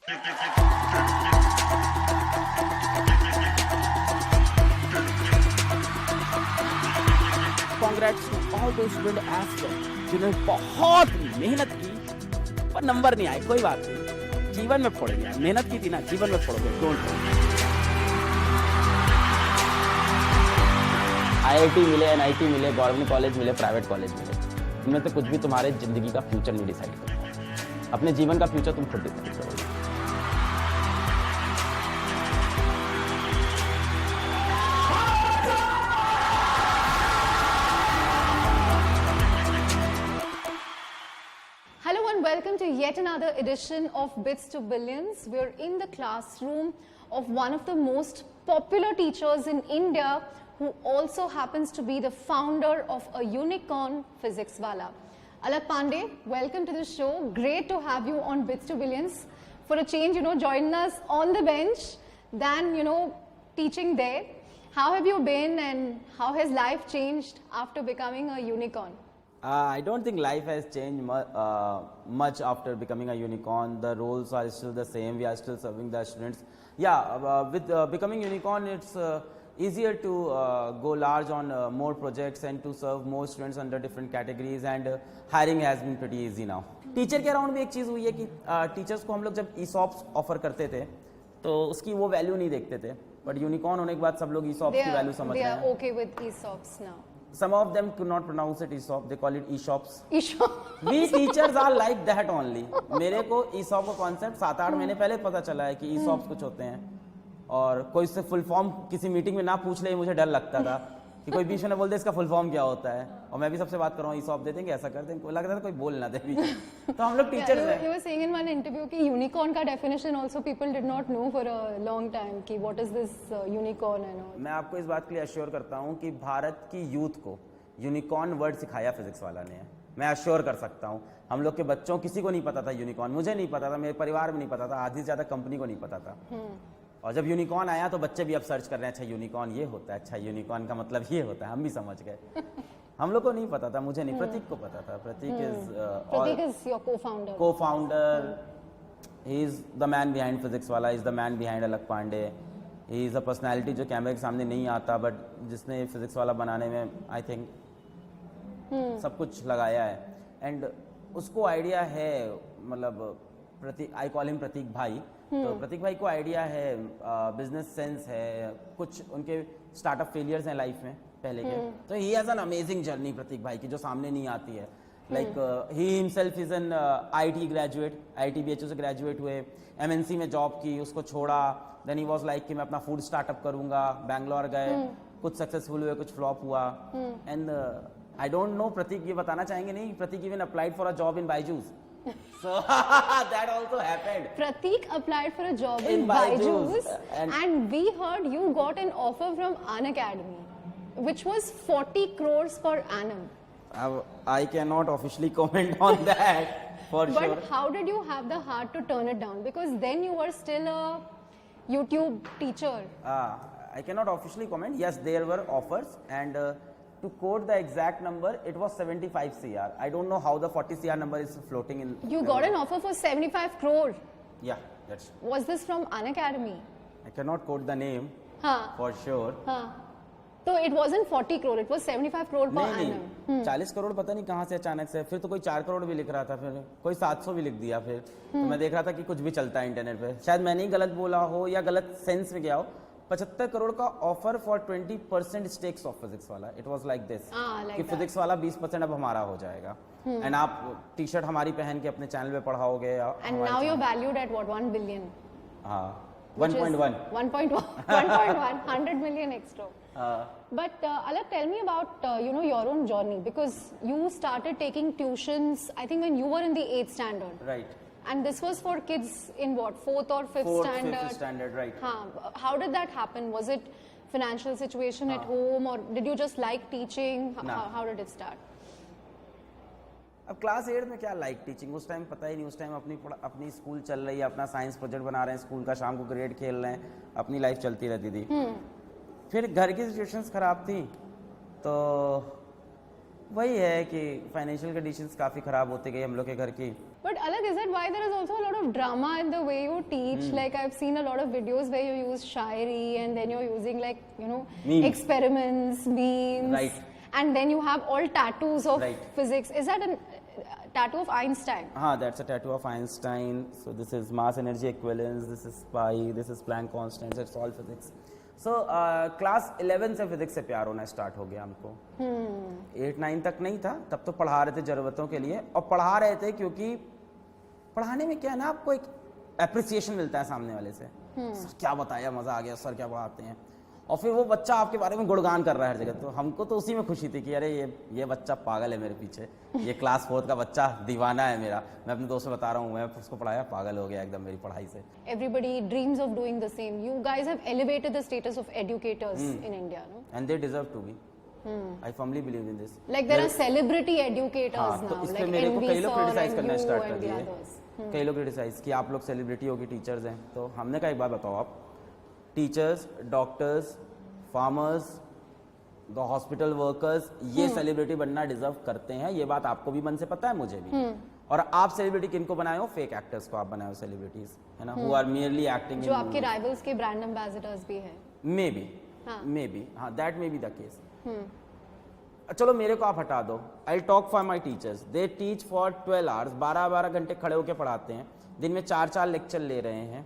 Congrats to all those student as well जिन्होंने बहुत मेहनत की पर नंबर नहीं आए, कोई बात नहीं, जीवन में फोड़ेंगे। मेहनत की थी ना, जीवन में फोड़ोगे, डोंट वरी। IIT मिले, NIT मिले, गवर्नमेंट कॉलेज मिले, प्राइवेट कॉलेज मिले, इनमें से कुछ भी तुम्हारे जिंदगी का फ्यूचर नहीं डिसाइड करता। अपने जीवन का फ्यूचर तुम खुद डिसाइड करोगे। Hello and welcome to yet another edition of Bits to Billions. We're in the classroom of one of the most popular teachers in India, who also happens to be the founder of a unicorn physics wala. Alak Pandey, welcome to the show. Great to have you on Bits to Billions. For a change, joining us on the bench than, teaching there. How have you been and how has life changed after becoming a unicorn? I don't think life has changed much after becoming a unicorn. The roles are still the same. We are still serving the students. Yeah, with becoming unicorn, it's easier to go large on more projects and to serve more students under different categories, and hiring has been pretty easy now. Teacher के around भी एक चीज़ हुई है कि teachers को हम लोग जब ESOPs ऑफर करते थे तो उसकी वो वैल्यू नहीं देखते थे, बट यूनिकॉर्न होने के बाद सब लोग ESOPs की वैल्यू समझ रहे हैं. They are okay with ESOPs now. Some of them could not pronounce it ESOP, they call it ESOPs. ESOP. We teachers are like that only. मेरे को ESOP का कॉन्सेप्ट 7-8 महीने पहले पता चला है कि ESOPs कुछ होते हैं, और कोई से फुल फॉर्म किसी मीटिंग में ना पूछ ले, मुझे डर लगता था कि कोई बीच में बोल दे इसका फुल फॉर्म क्या होता है, और मैं भी सबसे बात कर रहा हूँ ESOP दे देंगे, ऐसा कर देंगे, कोई लग रहा था कोई बोल ना दे भी. तो हम लोग टीचर्स हैं. You were saying in one interview कि unicorn का definition also people did not know for a long time कि what is this unicorn and all. मैं आपको इस बात के लिए अश्योर करता हूँ कि भारत की यूथ को यूनिकॉर्न वर्ड सिखाया फिजिक्स वाला ने है. मैं अश्योर कर सकता हूँ. हम लोग के बच्चों किसी को नहीं पता था यूनिकॉर्न, मुझे नहीं पता था, मेरे परिवार में नहीं पता था, आधी से ज्यादा कंपनी को नहीं पता था. और जब यूनिकॉर्न आया तो बच्चे भी अब सर्च कर रहे हैं, अच्छा यूनिकॉर्न ये होता है, अच्छा यूनिकॉर्न का मतलब ये होता है, हम भी समझ गए. हम लोग को नहीं पता था, मुझे नहीं, प्रतीक को पता था. Pratik is your co-founder. Co-founder, he is the man behind physics वाला, he is the man behind Alakh Pandey. He is a personality जो कैमरे के सामने नहीं आता, बट जिसने फिजिक्स वाला बनाने में आई थिंक सब कुछ लगाया है. एंड उसको आइडिया है, मतलब प्रतीक, आई कॉल हिम प्रतीक भाई. तो प्रतीक भाई को आइडिया है, बिजनेस सेंस है, कुछ उनके स्टार्टअप फेलियर्स हैं लाइफ में पहले के. तो he has an amazing journey Prateek भाई की, जो सामने नहीं आती है. Like he himself is an IIT graduate, IIT-BHU से ग्रेजुएट हुए, MNC में जॉब की, उसको छोड़ा. देन ही वाज लाइक कि मैं अपना फूड स्टार्टअप करूंगा. बैंगलोर गए, कुछ सक्सेसफुल हुए, कुछ फ्लॉप हुआ. And I don't know, Prateek ये बताना चाहेंगे नहीं, Prateek even applied for a job in Byju's. So that also happened. Pratik applied for a job in Byju's, and we heard you got an offer from Unacademy, which was 40 crores per annum. I cannot officially comment on that for sure. But how did you have the heart to turn it down? Because then you were still a YouTube teacher. I cannot officially comment. Yes, there were offers, and to quote the exact number, it was 75 CR. I don't know how the 40 CR number is floating in. You got an offer for 75 crore. Yeah, that's. Was this from Unacademy? I cannot quote the name for sure. So it wasn't 40 crore, it was 75 crore per annum. 40 crore पता नहीं कहाँ से अचानक से. फिर तो कोई 4 करोड़ भी लिख रहा था, फिर कोई 700 भी लिख दिया. फिर तो मैं देख रहा था कि कुछ भी चलता है इंटरनेट पे. शायद मैंने ही गलत बोला हो या गलत सेंस में गया हो. 75 करोड़ का offer for 20% stakes of physics वाला. इट वाज लाइक दिस कि फिजिक्स वाला 20% अब हमारा हो जाएगा, एंड आप टी शर्ट हमारी पहन के अपने चैनल पे पढ़ाओगे. And now you are valued at what 1 billion. हाँ, 1.1 100 million extra. But Alak, tell me about your own journey, because you started taking tuitions I think when you were in the 8th standard, right? And this was for kids in what, 4th or 5th standard? 5th standard, right. How did that happen? Was it financial situation at home, or did you just like teaching? How did it start? अब class 8 में क्या like teaching, उस time पता ही नहीं. उस time अपनी school चल रही है, अपना साइंस प्रोजेक्ट बना रहे हैं स्कूल का, शाम को क्रिकेट खेल रहे हैं, अपनी लाइफ चलती रहती थी. फिर घर की सिचुएशंस खराब थी, तो वही है कि फाइनेंशियल कंडीशंस काफ़ी ख़राब होते गए हम लोग के घर की. But Alak, is that why there is also a lot of drama in the way you teach? Like I've seen a lot of videos where you use shairi and then you're using like, you know, Memes. experiments, memes. Right. And then you have all tattoos of Right. physics. Is that a tattoo of Einstein? हाँ, that's a tattoo of Einstein. So this is mass energy equivalence, this is pi, this is Planck constant, it's all physics. So class 11 से physics से प्यार होना start हो गया हमको. 8-9 तक नहीं था, तब तो पढ़ा रहे थे ज़रूरतों के लिए, और पढ़ा रहे थे क्योंकि पढ़ाने में क्या है ना, आपको एक एप्रिसिएशन मिलता है सामने वाले से. सर क्या बताया, मज़ा आ गया, सर क्या पढ़ाते हैं. और फिर वो बच्चा आपके बारे में गुणगान कर रहा है हर जगह. तो हमको तो उसी में खुशी थी कि अरे ये बच्चा पागल है मेरे पीछे, ये क्लास 4 का बच्चा दीवाना है मेरा. मैं अपने दोस्त से बता रहा हूँ, मैं उसको पढ़ाया, पागल हो गया एकदम मेरी पढ़ाई से. Everybody dreams of doing the same. You guys have elevated the status of educators in India, no? And they deserve to be. I firmly believe in this. Like there are celebrity educators हाँ, now, तो इस पे like मेरे को NV कई लोग sir criticise and करना you start कर and the दिए. others. कई लोग क्रिटिसाइज कि आप लोग सेलिब्रिटी हो कि टीचर्स हैं. तो हमने कहा एक बात बताओ, आप teachers, doctors, farmers, the hospital workers, ये सेलिब्रिटी बनना डिजर्व करते हैं. ये बात आपको भी मन से पता है, मुझे भी. और आप सेलिब्रिटी किनको बनाए हो? फेक एक्टर्स को आप बनाए हो सेलिब्रिटीज, है ना, हु आर मियरली एक्टिंग. जो आपके राइवल्स के ब्रांड एम्बेसडर्स भी हैं. मे बी हाँ, that may be the case. चलो मेरे को आप हटा दो. I talk for my teachers. They teach for 12 hours, 12 घंटे खड़े होकर पढ़ाते हैं. दिन में 4 लेक्चर ले रहे हैं.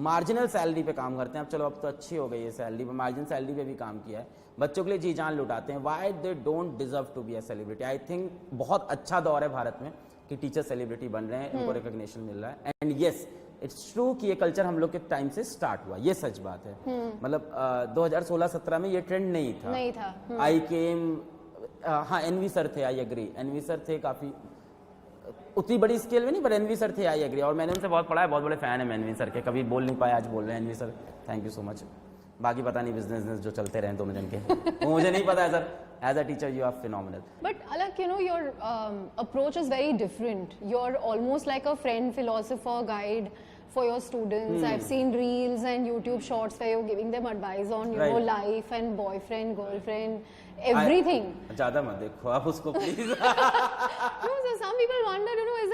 मार्जिनल सैलरी पे काम करते हैं. अब चलो अब तो अच्छी हो गई है सैलरी, मार्जिनल सैलरी पे भी काम किया है. बच्चों के लिए जी जान लुटाते हैं. Why they don't deserve to be a celebrity? I think बहुत अच्छा दौर है भारत में कि टीचर सेलिब्रिटी बन रहे हैं, उनको रिकॉग्निशन मिल रहा है. एंड येस, इट्स ट्रू कि ये कल्चर हम लोग के टाइम से स्टार्ट हुआ, ये सच बात है. मतलब 2016-17 में ये ट्रेंड नहीं था. आई केम, हाँ एनवी सर थे, आई एग्री. एनवी सर थे काफ़ी, उतनी बड़ी स्केल में नहीं, पर एनवी सर थे, आई एग्री. और मैंने उनसे बहुत पढ़ा है, बहुत बड़े फैन है एनवी सर के. कभी बोल नहीं पाए, आज बोल रहे हैं. NV sir thank you so much. बाकी पता नहीं बिजनेस जो चलते रहे दोनों जन के, वो मुझे नहीं पता है sir. As a teacher you are phenomenal. But Alak, you know, your approach is very different. You're almost like a friend, philosopher, guide for your students. I've seen reels and YouTube shorts where you're giving them advice on, you know, life and boyfriend, girlfriend, everything. ज़्यादा मत देखो आप उसको please. No, so some people wonder, you know, is